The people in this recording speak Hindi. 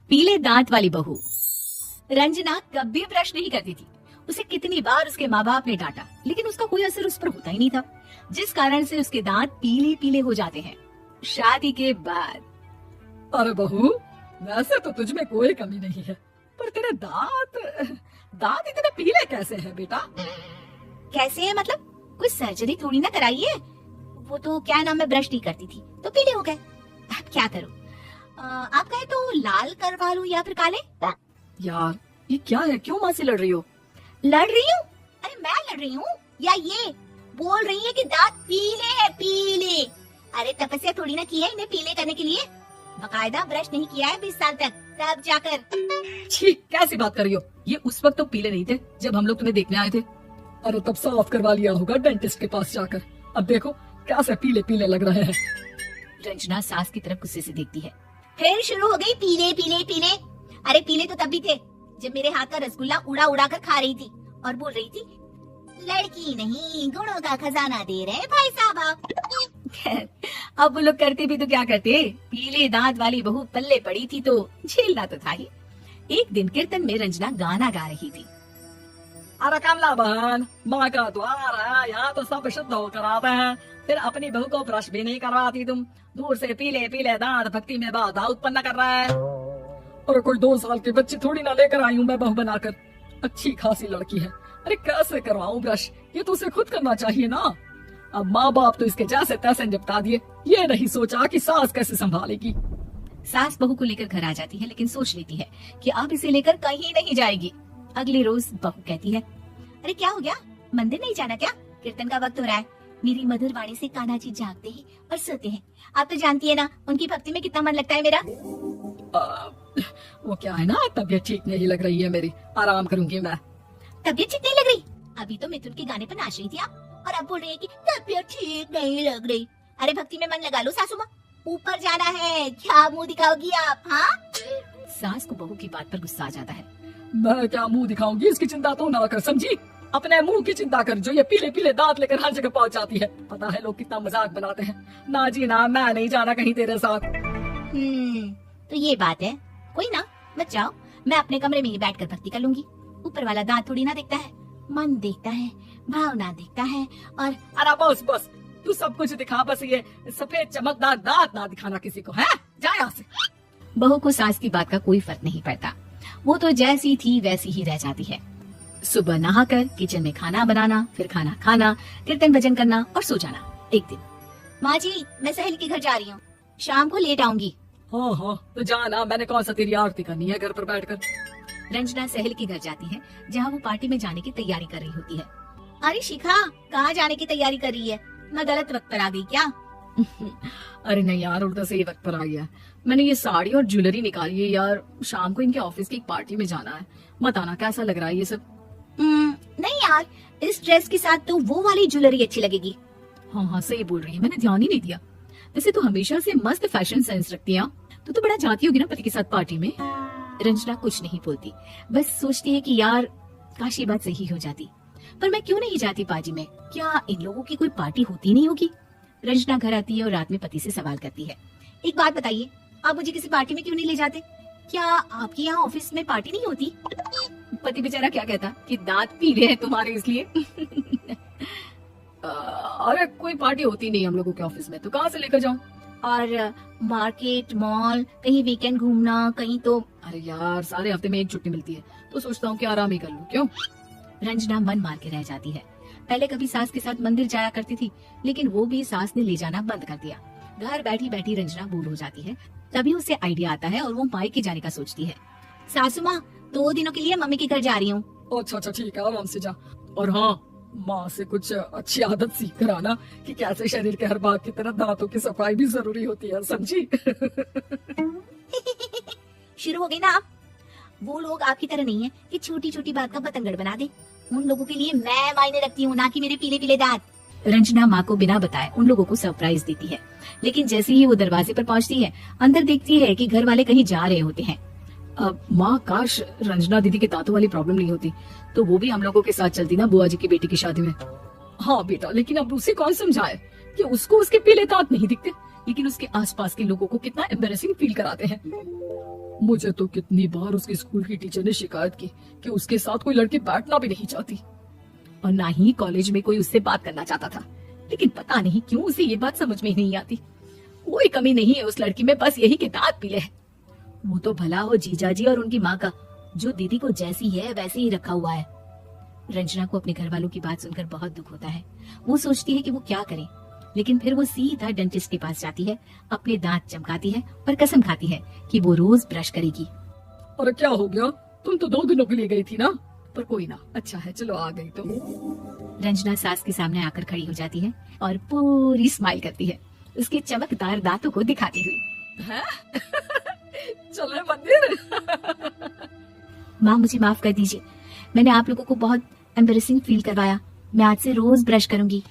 पीले दांत वाली बहू। रंजना कभी ब्रश नहीं करती थी। उसे कितनी बार उसके माँ बाप ने डांटा, लेकिन उसका कोई असर उस पर होता ही नहीं था, जिस कारण से उसके दांत पीले पीले हो जाते हैं। शादी के बाद, अरे बहू, वैसे तो तुझ में कोई कमी नहीं है, पर तेरे दांत इतने पीले कैसे हैं बेटा? कैसे है मतलब? कोई सर्जरी थोड़ी ना कराई है। वो तो क्या नाम, मैं ब्रश नहीं करती थी तो पीले हो गए। अब क्या करूं? आप कहे तो लाल करवा लूं या फिर काले? यार ये क्या है, क्यों माँ से लड़ रही हो? लड़ रही हूँ? अरे मैं लड़ रही हूँ या ये बोल रही है कि दांत पीले है, पीले। अरे तपस्या थोड़ी ना की है इन्हें पीले करने के लिए। बकायदा ब्रश नहीं किया है 20 साल तक, तब जाकर। छी, कैसी बात कर रही हो? ये उस वक्त तो पीले नहीं थे जब हम लोग तुम्हें देखने आए थे। अरे तब साफ करवा लिया होगा डेंटिस्ट के पास जाकर। अब देखो कैसे पीले पीले लग रहे हैं। रंजना सास की तरफ गुस्से से देखती है। फिर शुरू हो गई पीले पीले पीले। अरे पीले तो तब भी थे जब मेरे हाथ का रसगुल्ला उड़ा उड़ा कर खा रही थी और बोल रही थी, लड़की नहीं गुणों का खजाना दे रहे हैं भाई साहब आप। अब वो लोग करते भी तो क्या करते, पीले दांत वाली बहू पल्ले पड़ी थी तो झेलना तो था ही। एक दिन कीर्तन में रंजना गाना गा रही थी। अरे कमला बहन, माँ का द्वार है, यहाँ तो सब शुद्ध होकर आते हैं, फिर अपनी बहू को ब्रश भी नहीं करवाती तुम। दूर से पीले पीले दांत भक्ति में बाधा उत्पन्न कर रहा है। और कोई 2 साल की बच्ची थोड़ी ना लेकर आई हूँ मैं बहू बनाकर। अच्छी खासी लड़की है, अरे कैसे करवाऊं ब्रश? ये तो उसे खुद करना चाहिए ना। अब माँ बाप तो इसके जैसे तैसे निपटा दिए, ये नहीं सोचा कि सास कैसे संभालेगी। सास बहू को लेकर घर आ जाती है, लेकिन सोच लेती है कि अब इसे लेकर कहीं नहीं जाएगी। अगले रोज बहू कहती है, अरे क्या हो गया, मंदिर नहीं जाना क्या? कीर्तन का वक्त हो रहा है। मेरी मधुर वाणी से कान्हा जी जागते हैं और सोते हैं। आप तो जानती है ना उनकी भक्ति में कितना मन लगता है मेरा। वो क्या है ना, तबीयत ठीक नहीं लग रही है मेरी, आराम करूंगी मैं। तबीयत ठीक नहीं लग रही? अभी तो मिथुन के गाने पर नाच रही थी आप, और अब बोल रही है कि तबीयत ठीक नहीं लग रही। अरे भक्ति में मन लगा लो सासू माँ, ऊपर जाना है, क्या मुंह दिखाओगी आप? हाँ, सास को बहू की बात पर गुस्सा आ जाता है। मैं क्या मुंह दिखाऊंगी, इसकी चिंता तो ना कर, समझी? अपने मुंह की चिंता कर, जो ये पीले पीले दांत लेकर हर जगह पहुंच जाती है। पता है लोग कितना मजाक बनाते हैं। ना जी ना, मैं नहीं जाना कहीं तेरे साथ। तो ये बात है, कोई ना, मत जाओ, मैं अपने कमरे में ही बैठ कर भक्ति कर लूंगी। ऊपर वाला दांत थोड़ी ना देखता है, मन देखता है, भावना देखता है। और अरे बस बस, तू सब कुछ दिखा, बस ये सफेद चमकदार दांत ना दिखाना किसी को, है? जा यहाँ से। बहू को सास की बात का कोई फर्क नहीं पड़ता, वो तो जैसी थी वैसी ही रह जाती है। सुबह नहाकर किचन में खाना बनाना, फिर खाना खाना, कीर्तन भजन करना और सो जाना। एक दिन, माँ जी मैं सहेली के घर जा रही हूँ, शाम को लेट आऊंगी। हाँ हाँ तो जाना, मैंने कौन सा तेरी आरती करनी है घर पर बैठकर। रंजना सहेली के घर जाती है, जहाँ वो पार्टी में जाने की तैयारी कर रही होती है। अरे शिखा, कहाँ जाने की तैयारी कर रही है? मैं गलत वक्त पर आ गई क्या? अरे नहीं यार, उल्टा सही वक्त पर आ गया। मैंने ये साड़ी और ज्वेलरी निकाली है यार, शाम को इनके ऑफिस की एक पार्टी में जाना है। बताना कैसा लग रहा है ये सब? नहीं यार, इस ड्रेस के साथ तो वो वाली ज्वेलरी अच्छी लगेगी। हाँ हाँ सही बोल रही है, मैंने ध्यान ही नहीं दिया। वैसे तो हमेशा से मस्त फैशन सेंस रखती है। तो बड़ा जाती होगी ना पति के साथ पार्टी में। रंजना कुछ नहीं बोलती, बस सोचती है कि यार काश ये बात सही हो जाती, पर मैं क्यों नहीं जाती पार्टी में? क्या इन लोगों की कोई पार्टी होती नहीं होगी? रंजना घर आती है और रात में पति से सवाल करती है, एक बात बताइए, आप मुझे किसी पार्टी में क्यों नहीं ले जाते? क्या आपके यहाँ ऑफिस में पार्टी नहीं होती? पति बेचारा क्या कहता कि दांत पीले हैं तुम्हारे इसलिए। अरे कोई पार्टी होती नहीं हम लोगों के ऑफिस में, तो कहाँ से लेकर जाऊँ? और मार्केट, मॉल, कहीं वीकेंड घूमना, कहीं तो। अरे यार सारे हफ्ते में एक छुट्टी मिलती है, तो सोचता हूँ कि आराम ही कर लूँ। क्यों? रंजना मन मार के रह जाती है। पहले कभी सास के साथ मंदिर जाया करती थी, लेकिन वो भी सास ने ले जाना बंद कर दिया। घर बैठी बैठी रंजना बोर हो जाती है, तभी उसे आइडिया आता है और वो मायके जाने का सोचती है। सासू माँ, 2 दिनों के लिए मम्मी के घर जा रही हूँ। अच्छा ठीक है, आराम से जा। और हाँ, माँ से कुछ अच्छी आदत सीख कर आना कि कैसे शरीर के हर भाग की तरह दांतों की सफाई भी जरूरी होती है, समझी? शुरू हो गई ना आप? वो लोग आपकी तरह नहीं है कि छोटी छोटी बात का बतंगड़ बना दे। उन लोगों के लिए मैं मायने रखती हूँ, ना कि मेरे पीले पीले दांत। रंजना माँ को बिना बताए उन लोगों को सरप्राइज देती है, लेकिन जैसे ही वो दरवाजे पर पहुँचती है, अंदर देखती है कि घर वाले कहीं जा रहे होते हैं। अब माँ, काश रंजना दीदी के दांतों वाली प्रॉब्लम नहीं होती, तो वो भी हम लोगों के साथ चलती ना बुआ जी की बेटी की शादी में। हाँ बेटा, लेकिन अब उसे कौन समझाए कि उसको उसके पीले दांत नहीं दिखते, लेकिन उसके आसपास के लोगों को कितना एम्बैरेसिंग फील कराते हैं। मुझे तो कितनी बार उसके स्कूल की टीचर ने शिकायत की कि उसके साथ कोई लड़की बैठना भी नहीं चाहती, और ना ही कॉलेज में कोई उससे बात करना चाहता था। लेकिन पता नहीं क्यों उसे ये बात समझ में ही नहीं आती। कोई कमी नहीं है उस लड़की में, बस यही कि दांत पीले है। वो तो भला हो जीजा जी और उनकी माँ का, जो दीदी को जैसी है वैसे ही रखा हुआ है। रंजना को अपने घर वालों की बात सुनकर बहुत दुख होता है। वो सोचती है कि वो क्या करे, लेकिन फिर वो सीधा डेंटिस्ट के पास जाती है, अपने दांत चमकाती है और कसम खाती है कि वो रोज ब्रश करेगी। अरे क्या हो गया, तुम तो 2 दिनों के लिए गई थी ना। पर कोई ना, अच्छा है, चलो आ गई तो। रंजना सास के सामने आकर खड़ी हो जाती है और पूरी स्माइल करती है, उसके चमकदार दांतों को दिखाती हुई। चले मंदिर। माँ मुझे माफ कर दीजिए, मैंने आप लोगों को बहुत एम्बैरेसिंग फील करवाया। मैं आज से रोज ब्रश करूंगी।